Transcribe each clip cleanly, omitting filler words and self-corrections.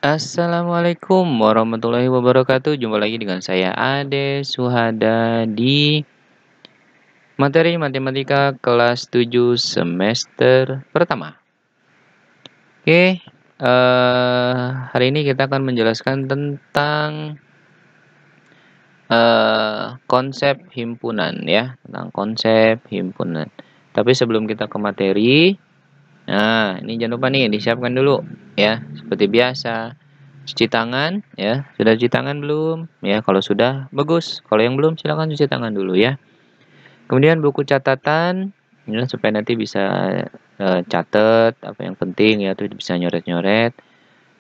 Assalamualaikum warahmatullahi wabarakatuh. Jumpa lagi dengan saya Ade Suhada di materi matematika kelas 7 semester pertama. Oke, hari ini kita akan menjelaskan tentang konsep himpunan ya, tentang konsep himpunan. Tapi sebelum kita ke materi, nah ini jangan lupa nih disiapkan dulu ya, seperti biasa. Cuci tangan ya, sudah cuci tangan belum? Ya, kalau sudah bagus. Kalau yang belum silakan cuci tangan dulu ya. Kemudian buku catatan ya supaya nanti bisa catat apa yang penting ya, terus bisa nyoret-nyoret.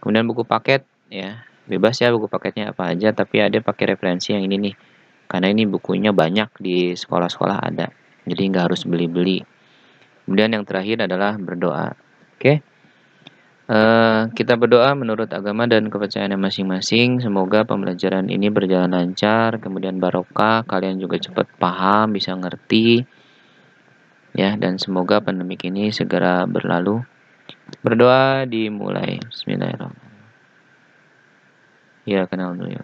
Kemudian buku paket ya. Bebas ya buku paketnya apa aja, tapi ada pakai referensi yang ini nih. Karena ini bukunya banyak di sekolah-sekolah ada. Jadi nggak harus beli-beli. Kemudian yang terakhir adalah berdoa. Oke. Kita berdoa menurut agama dan kepercayaan masing-masing. Semoga pembelajaran ini berjalan lancar, kemudian barokah, kalian juga cepat paham, bisa ngerti, ya. Dan semoga pandemik ini segera berlalu. Berdoa dimulai. Bismillahirrahmanirrahim. Ya, kenal dulu ya.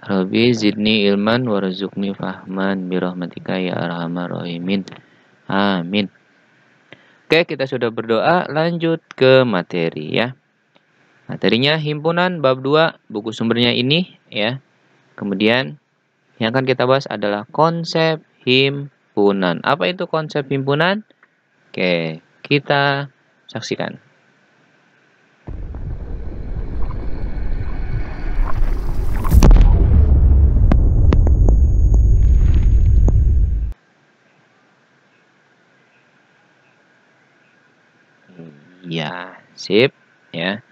Rabbi zidni ilman warzuqni fahman birahmatika ya arhamar rahimin. Amin. Oke, kita sudah berdoa, lanjut ke materi ya. Materinya himpunan bab 2, buku sumbernya ini ya. Kemudian yang akan kita bahas adalah konsep himpunan. Apa itu konsep himpunan? Oke, kita saksikan. Ya, sip ya.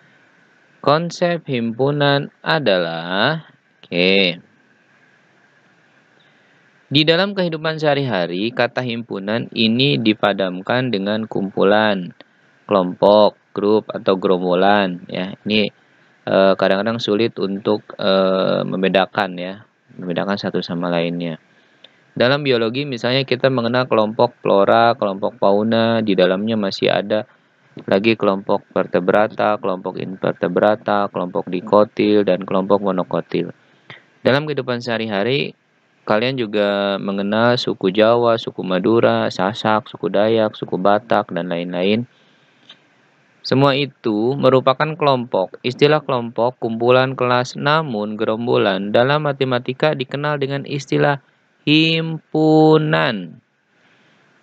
Konsep himpunan adalah di dalam kehidupan sehari-hari, kata himpunan ini dipadamkan dengan kumpulan, kelompok, grup atau gerombolan ya. Ini kadang-kadang sulit untuk membedakan ya, membedakan satu sama lainnya. Dalam biologi misalnya kita mengenal kelompok flora, kelompok fauna, di dalamnya masih ada lagi kelompok vertebrata, kelompok invertebrata, kelompok dikotil, dan kelompok monokotil. Dalam kehidupan sehari-hari, kalian juga mengenal suku Jawa, suku Madura, Sasak, suku Dayak, suku Batak, dan lain-lain. Semua itu merupakan kelompok. Istilah kelompok, kumpulan kelas, namun gerombolan dalam matematika dikenal dengan istilah himpunan.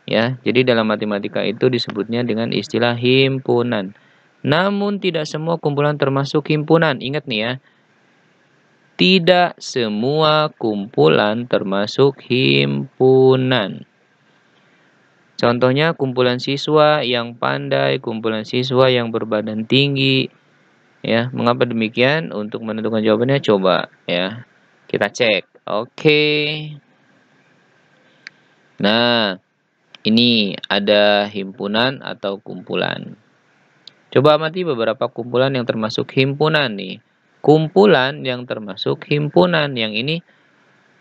Ya, jadi dalam matematika itu disebutnya dengan istilah himpunan. Namun tidak semua kumpulan termasuk himpunan. Ingat nih ya, tidak semua kumpulan termasuk himpunan. Contohnya kumpulan siswa yang pandai, kumpulan siswa yang berbadan tinggi. Ya, mengapa demikian? Untuk menentukan jawabannya coba ya. Kita cek. Oke. Nah, ini ada himpunan atau kumpulan. Coba amati beberapa kumpulan yang termasuk himpunan nih. Kumpulan yang termasuk himpunan. Yang ini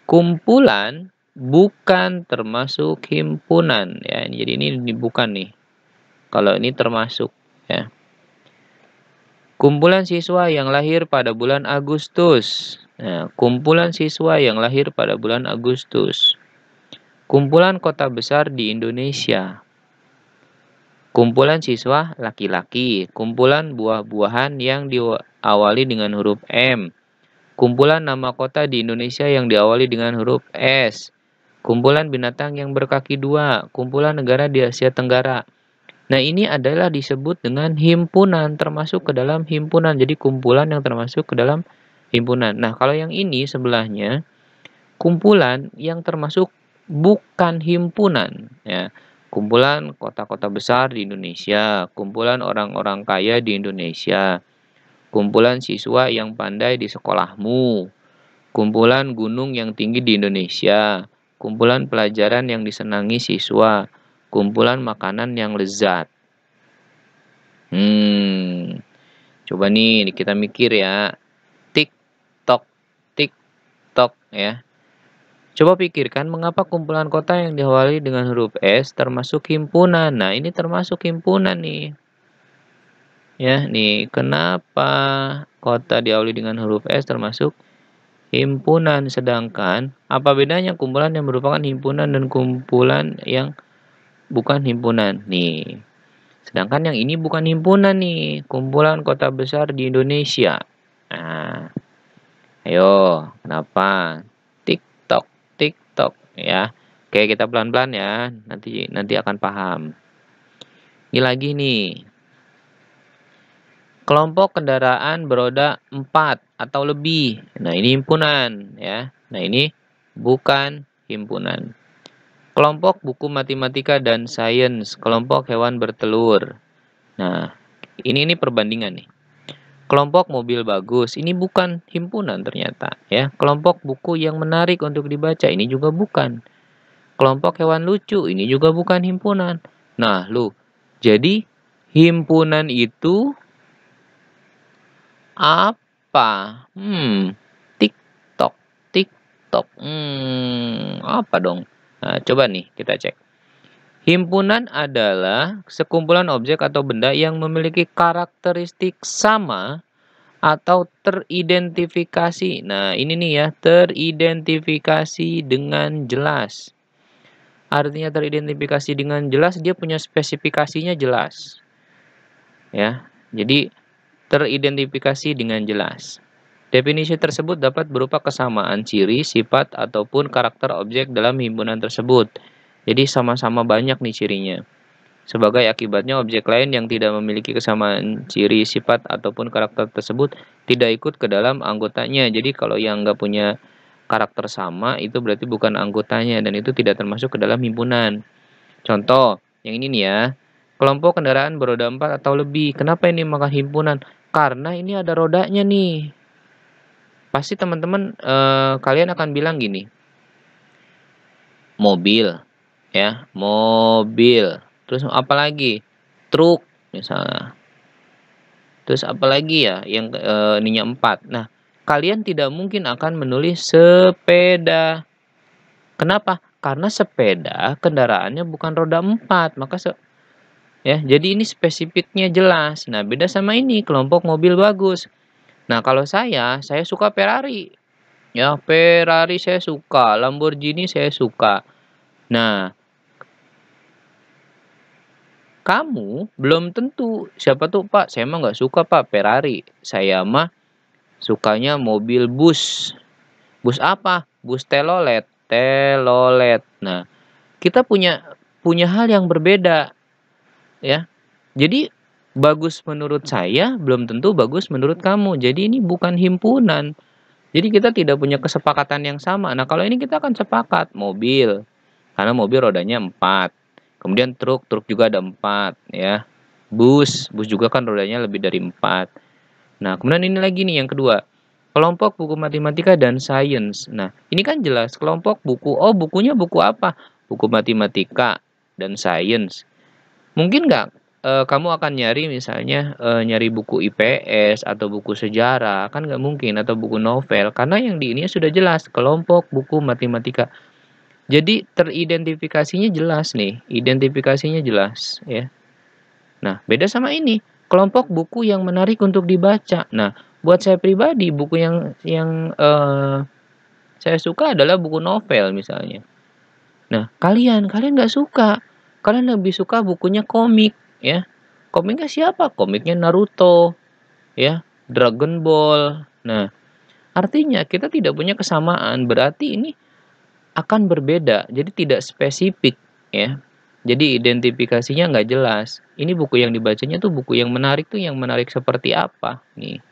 kumpulan bukan termasuk himpunan ya. Jadi ini bukan nih. Kalau ini termasuk ya. Kumpulan siswa yang lahir pada bulan Agustus. Nah, kumpulan siswa yang lahir pada bulan Agustus. Kumpulan kota besar di Indonesia. Kumpulan siswa laki-laki. Kumpulan buah-buahan yang diawali dengan huruf M. Kumpulan nama kota di Indonesia yang diawali dengan huruf S. Kumpulan binatang yang berkaki dua. Kumpulan negara di Asia Tenggara. Nah, ini adalah disebut dengan himpunan, termasuk ke dalam himpunan. Jadi kumpulan yang termasuk ke dalam himpunan. Nah, kalau yang ini sebelahnya, kumpulan yang termasuk bukan himpunan. Ya. Kumpulan kota-kota besar di Indonesia, kumpulan orang-orang kaya di Indonesia, kumpulan siswa yang pandai di sekolahmu, kumpulan gunung yang tinggi di Indonesia, kumpulan pelajaran yang disenangi siswa, kumpulan makanan yang lezat. Coba nih kita mikir ya. Tik tok ya. Coba pikirkan mengapa kumpulan kota yang diawali dengan huruf S termasuk himpunan. Nah, ini termasuk himpunan nih. Ya, nih kenapa kota diawali dengan huruf S termasuk himpunan, sedangkan apa bedanya kumpulan yang merupakan himpunan dan kumpulan yang bukan himpunan? Nih, sedangkan yang ini bukan himpunan nih, kumpulan kota besar di Indonesia. Nah, ayo, kenapa? TikTok, TikTok, ya. Oke, kita pelan-pelan ya, nanti akan paham. Ini lagi nih, kelompok kendaraan beroda 4 atau lebih. Nah, ini himpunan ya. Nah, ini bukan himpunan. Kelompok buku matematika dan sains, kelompok hewan bertelur. Nah, ini perbandingan nih. Kelompok mobil bagus, ini bukan himpunan ternyata ya. Kelompok buku yang menarik untuk dibaca, ini juga bukan. Kelompok hewan lucu, ini juga bukan himpunan. Nah, jadi himpunan itu apa? TikTok, TikTok. Apa dong? Nah, coba nih kita cek. Himpunan adalah sekumpulan objek atau benda yang memiliki karakteristik sama atau teridentifikasi. Nah, ini nih ya, teridentifikasi dengan jelas. Artinya teridentifikasi dengan jelas, dia punya spesifikasinya jelas. Ya, jadi teridentifikasi dengan jelas. Definisi tersebut dapat berupa kesamaan ciri, sifat, ataupun karakter objek dalam himpunan tersebut. Jadi sama-sama banyak nih cirinya. Sebagai akibatnya, objek lain yang tidak memiliki kesamaan ciri, sifat, ataupun karakter tersebut tidak ikut ke dalam anggotanya. Jadi kalau yang nggak punya karakter sama, itu berarti bukan anggotanya, dan itu tidak termasuk ke dalam himpunan. Contoh, yang ini nih ya. Kelompok kendaraan beroda 4 atau lebih. Kenapa ini makan himpunan? Karena ini ada rodanya nih. Pasti teman-teman kalian akan bilang gini. Mobil, ya, mobil. Terus apa lagi? Truk misalnya. Terus apa lagi ya yang ininya 4. Nah, kalian tidak mungkin akan menulis sepeda. Kenapa? Karena sepeda kendaraannya bukan roda 4, maka ya, jadi ini spesifiknya jelas. Nah, beda sama ini kelompok mobil bagus. Nah, kalau saya suka Ferrari. Ya, Ferrari saya suka, Lamborghini saya suka. Nah, kamu belum tentu. Siapa tuh, Pak? Saya mah nggak suka, Pak, Ferrari. Saya mah sukanya mobil bus. Bus apa? Bus telolet. Telolet. Nah, kita punya hal yang berbeda, ya. Jadi bagus menurut saya belum tentu bagus menurut kamu. Jadi ini bukan himpunan. Jadi kita tidak punya kesepakatan yang sama. Nah, kalau ini kita akan sepakat mobil. Karena mobil rodanya 4. Kemudian truk juga ada 4 ya. Bus juga kan rodanya lebih dari 4. Nah, kemudian ini lagi nih yang kedua. Kelompok buku matematika dan sains. Nah, ini kan jelas kelompok buku. Oh, bukunya buku apa? Buku matematika dan sains. Mungkin nggak kamu akan nyari misalnya nyari buku IPS atau buku sejarah, kan nggak mungkin, atau buku novel, karena yang di ini sudah jelas kelompok buku matematika. Jadi teridentifikasinya jelas nih, identifikasinya jelas ya. Nah, beda sama ini, kelompok buku yang menarik untuk dibaca. Nah, buat saya pribadi buku yang saya suka adalah buku novel misalnya. Nah, kalian nggak suka. Kalian lebih suka bukunya komik ya. Komiknya siapa? Komiknya Naruto ya, Dragon Ball. Nah, artinya kita tidak punya kesamaan, berarti ini akan berbeda. Jadi tidak spesifik ya. Jadi identifikasinya nggak jelas. Ini buku yang dibacanya tuh buku yang menarik seperti apa nih?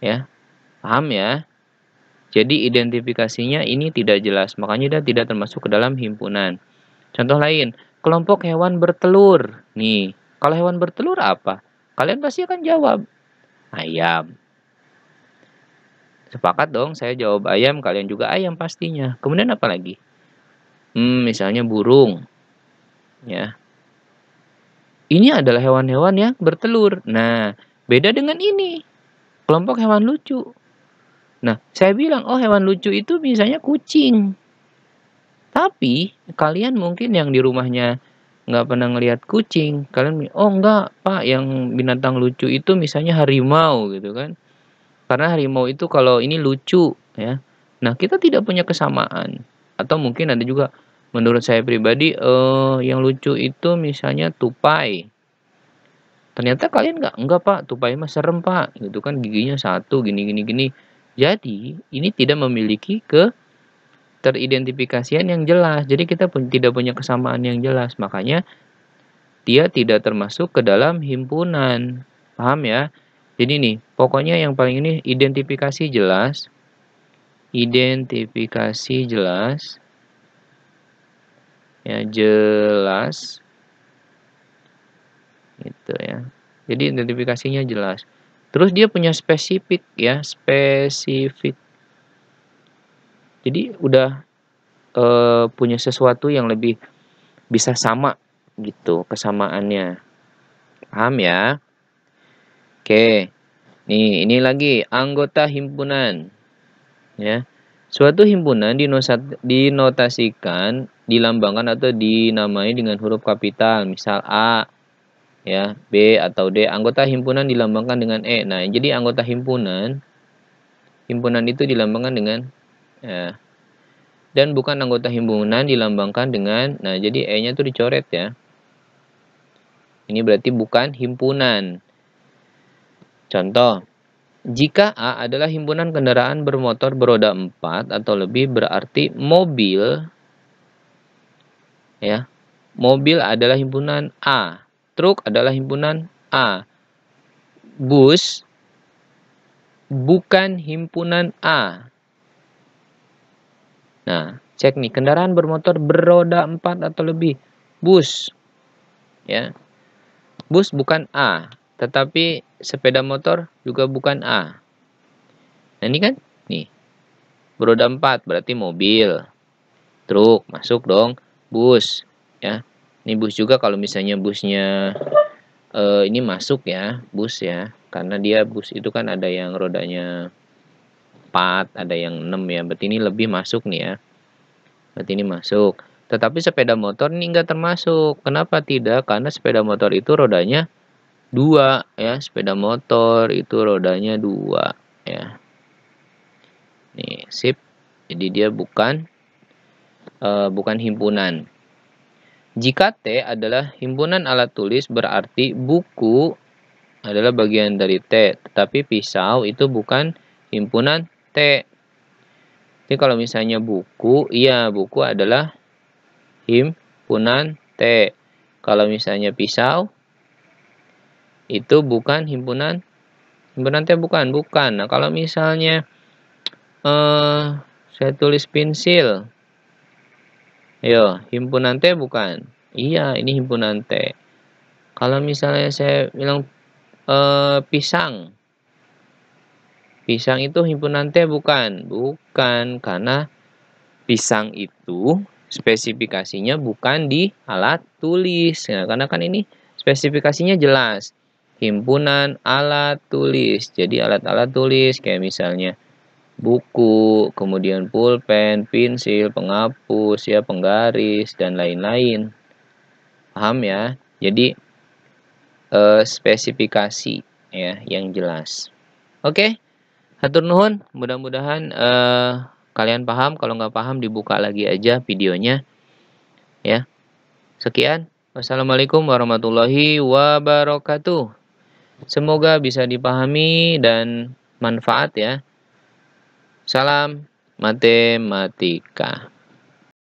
Ya, paham ya? Jadi identifikasinya ini tidak jelas, makanya dia tidak termasuk ke dalam himpunan. Contoh lain, kelompok hewan bertelur. Nih, kalau hewan bertelur apa? Kalian pasti akan jawab, ayam. Sepakat dong, saya jawab ayam, kalian juga ayam pastinya. Kemudian apa lagi? Misalnya burung. Ya. Ini adalah hewan-hewan yang bertelur. Nah, beda dengan ini. Kelompok hewan lucu. Nah, saya bilang, oh hewan lucu itu misalnya kucing. Tapi, kalian mungkin yang di rumahnya nggak pernah ngelihat kucing. Kalian, oh enggak Pak, yang binatang lucu itu misalnya harimau gitu kan. Karena harimau itu kalau ini lucu ya. Nah, kita tidak punya kesamaan. Atau mungkin ada juga menurut saya pribadi yang lucu itu misalnya tupai. Ternyata kalian enggak Pak, tupai mah serem Pak, gitu kan giginya satu gini gini gini. Jadi, ini tidak memiliki teridentifikasian yang jelas. Jadi kita tidak punya kesamaan yang jelas. Makanya dia tidak termasuk ke dalam himpunan. Paham ya? Jadi nih, pokoknya yang paling ini identifikasi jelas. Identifikasi jelas. Ya, jelas. Gitu ya. Jadi identifikasinya jelas. Terus dia punya spesifik ya, spesifik. Jadi udah punya sesuatu yang lebih bisa sama gitu kesamaannya. Paham ya? Oke. Nih, ini lagi anggota himpunan. Ya. Suatu himpunan dinotasikan, dilambangkan atau dinamai dengan huruf kapital, misal A, ya, B atau D. Anggota himpunan dilambangkan dengan E. Nah, jadi anggota himpunan itu dilambangkan dengan ya, dan bukan anggota himpunan dilambangkan dengan, nah jadi E-nya tuh dicoret ya. Ini berarti bukan himpunan. Contoh, jika A adalah himpunan kendaraan bermotor beroda 4 atau lebih, berarti mobil ya. Mobil adalah himpunan A. Truk adalah himpunan A. Bus bukan himpunan A. Nah, cek nih, kendaraan bermotor beroda 4 atau lebih. Bus. Ya. Bus bukan A, tetapi sepeda motor juga bukan A. Nah, ini kan nih. Beroda 4 berarti mobil. Truk masuk dong. Bus, ya. Ini bus juga kalau misalnya busnya ini masuk ya, bus ya. Karena dia bus itu kan ada yang rodanya 4, ada yang 6 ya. Berarti ini lebih masuk nih ya. Berarti ini masuk. Tetapi sepeda motor ini enggak termasuk. Kenapa tidak? Karena sepeda motor itu rodanya 2 ya. Sepeda motor itu rodanya 2 ya. Nih, sip. Jadi dia bukan himpunan. Jika T adalah himpunan alat tulis, berarti buku adalah bagian dari T, tetapi pisau itu bukan himpunan T. Jadi kalau misalnya buku, iya buku adalah himpunan T. Kalau misalnya pisau, itu bukan himpunan T, bukan. Nah, kalau misalnya saya tulis pensil, ayo, himpunan T bukan? Iya, ini himpunan T. Kalau misalnya saya bilang pisang. Pisang itu himpunan T bukan? Bukan, karena pisang itu spesifikasinya bukan di alat tulis. Nah, karena kan ini spesifikasinya jelas. Himpunan alat tulis. Jadi alat-alat tulis kayak misalnya buku, kemudian pulpen, pensil, penghapus, ya, penggaris, dan lain-lain. Paham ya? Jadi spesifikasi ya yang jelas. Oke, hatur nuhun. Mudah-mudahan kalian paham. Kalau nggak paham dibuka lagi aja videonya. Ya, sekian. Wassalamualaikum warahmatullahi wabarakatuh. Semoga bisa dipahami dan manfaat ya. Salam matematika.